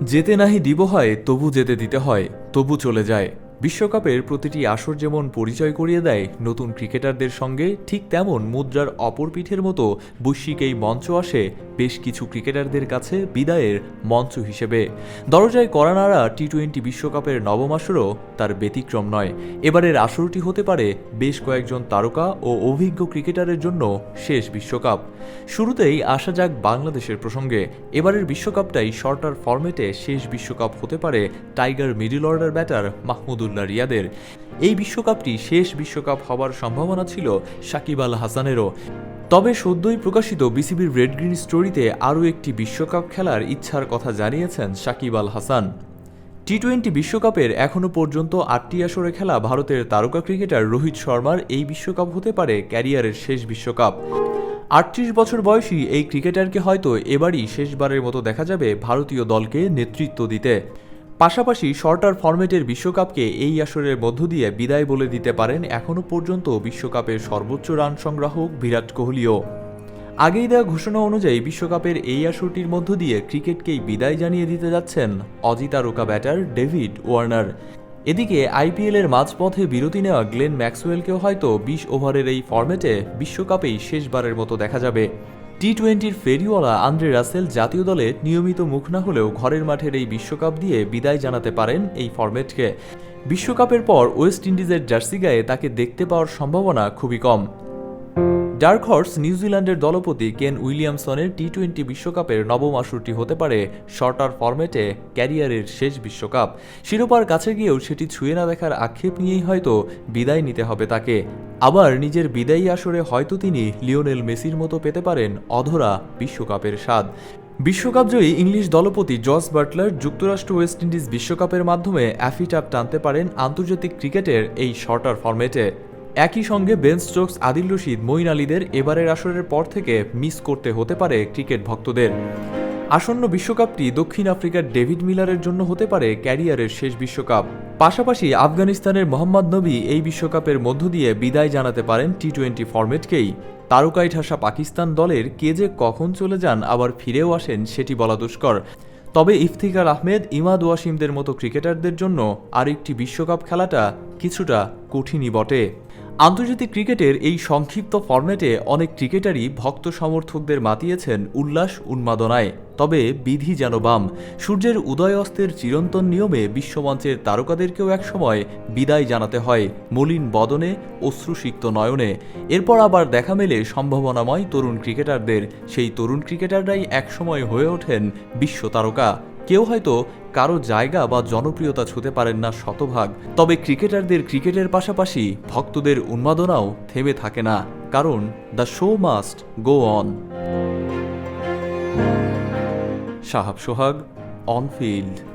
যেতে নাহি দিব হয় তবু যেতে দিতে হয়, তবু চলে যায়। বিশ্বকাপের প্রতিটি আসর যেমন পরিচয় করিয়ে দেয় নতুন ক্রিকেটারদের সঙ্গে, ঠিক তেমন মুদ্রার অপর পিঠের মতো বৈশ্বিক এই মঞ্চ আসে বেশ কিছু ক্রিকেটারদের কাছে বিদায়ের মঞ্চ হিসেবে। দরজায় কড়া নাড়া টি-20 বিশ্বকাপের নবম আসরও তার ব্যতিক্রম নয়। এবারের আসরটি হতে পারে বেশ কয়েকজন তারকা ও অভিজ্ঞ ক্রিকেটারের জন্য শেষ বিশ্বকাপ। শুরুতেই আসা যাক বাংলাদেশের প্রসঙ্গে। এবারের বিশ্বকাপটাই শর্টার ফরম্যাটে শেষ বিশ্বকাপ হতে পারে tiger middle order batter Mahmudullah রিয়াদের। এই বিশ্বকাপটি শেষ বিশ্বকাপ হবার সম্ভাবনা ছিল সাকিব আল হাসানেরও। তবে সদ্যই প্রকাশিত বিসিবির রেড গ্রিন স্টোরিতে আরও একটি বিশ্বকাপ খেলার ইচ্ছার কথা জানিয়েছেন সাকিব আল হাসান। টি-20 বিশ্বকাপের এখনও পর্যন্ত 8টি আসরে খেলা ভারতের তারকা ক্রিকেটার রোহিত শর্মার এই বিশ্বকাপ হতে পারে ক্যারিয়ারের শেষ বিশ্বকাপ। 38 বছর বয়সী এই ক্রিকেটারকে হয়তো এবারই শেষবারের মতো দেখা যাবে ভারতীয় দলকে নেতৃত্ব দিতে। পাশাপাশি শর্টার ফরম্যাটের বিশ্বকাপকে এই আসরের মধ্য দিয়ে বিদায় বলে দিতে পারেন এখনও পর্যন্ত বিশ্বকাপের সর্বোচ্চ রান সংগ্রাহক বিরাট কোহলিও। আগেই দেওয়া ঘোষণা অনুযায়ী বিশ্বকাপের এই আসরটির মধ্য দিয়ে ক্রিকেটকেই বিদায় জানিয়ে দিতে যাচ্ছেন অজিতারকা ব্যাটার ডেভিড ওয়ার্নার। এদিকে আইপিএলের মাঝপথে বিরতি নেওয়া গ্লেন ম্যাক্সওয়েলকেও হয়তো 20 ওভারের এই ফরম্যাটে বিশ্বকাপেই শেষবারের মতো দেখা যাবে। টি-20 ফেরিওয়ালা আন্দ্রে রাসেল জাতীয় দলে নিয়মিত মুখ না হলেও ঘরের মাঠের এই বিশ্বকাপ দিয়ে বিদায় জানাতে পারেন এই ফরম্যাটকে। বিশ্বকাপের পর ওয়েস্ট ইন্ডিজের জার্সি গায়ে তাকে দেখতে পাওয়ার সম্ভাবনা খুবই কম। ডার্ক হর্স নিউজিল্যান্ডের দলপতি কেন উইলিয়ামসনের টি-20 বিশ্বকাপের নবম আসরটি হতে পারে শর্টার ফরম্যাটে ক্যারিয়ারের শেষ বিশ্বকাপ। শিরোপার কাছে গিয়েও সেটি ছুঁয়ে না দেখার আক্ষেপ নিয়েই হয়তো বিদায় নিতে হবে তাকে। আবার নিজের বিদায়ী আসরে হয়তো তিনি লিওনেল মেসির মতো পেতে পারেন অধরা বিশ্বকাপের স্বাদ। বিশ্বকাপজয়ী ইংলিশ দলপতি জস বাটলার যুক্তরাষ্ট্র ওয়েস্ট ইন্ডিজ বিশ্বকাপের মাধ্যমে অ্যাফিটাপ টানতে পারেন আন্তর্জাতিক ক্রিকেটের এই শর্টার ফরম্যাটে। একই সঙ্গে বেন স্টোকস, আদিল রশিদ, মঈন আলীদের এবারের আসরের পর থেকে মিস করতে হতে পারে ক্রিকেট ভক্তদের। আসন্ন বিশ্বকাপটি দক্ষিণ আফ্রিকার ডেভিড মিলারের জন্য হতে পারে ক্যারিয়ারের শেষ বিশ্বকাপ। পাশাপাশি আফগানিস্তানের মোহাম্মদ নবী এই বিশ্বকাপের মধ্য দিয়ে বিদায় জানাতে পারেন টি-20 ফরম্যাটকেই। তারকায় ঠাসা পাকিস্তান দলের কে যে কখন চলে যান আবার ফিরেও আসেন সেটি বলা দুষ্কর। তবে ইফতিখার আহমেদ, ইমাদ ওয়াসিমদের মতো ক্রিকেটারদের জন্য আরেকটি বিশ্বকাপ খেলাটা কিছুটা কঠিনই বটে। আন্তর্জাতিক ক্রিকেটের এই সংক্ষিপ্ত ফরম্যাটে অনেক ক্রিকেটারই ভক্ত সমর্থকদের মাতিয়েছেন উল্লাস উন্মাদনায়। তবে বিধি যেন বাম। সূর্যের উদয় অস্তের চিরন্তন নিয়মে বিশ্বমঞ্চের তারকাদেরকেও একসময় বিদায় জানাতে হয় মলিন বদনে, অশ্রুসিক্ত নয়নে। এরপর আবার দেখা মেলে সম্ভাবনাময় তরুণ ক্রিকেটারদের। সেই তরুণ ক্রিকেটাররাই একসময় হয়ে ওঠেন বিশ্ব তারকা। কেউ হয়তো কারো জায়গা বা জনপ্রিয়তা ছুঁতে পারেন না শতভাগ, তবে ক্রিকেটারদের ক্রিকেটের পাশাপাশি ভক্তদের উন্মাদনাও থেমে থাকে না, কারণ the show must go on. Shahab Sohag, on field.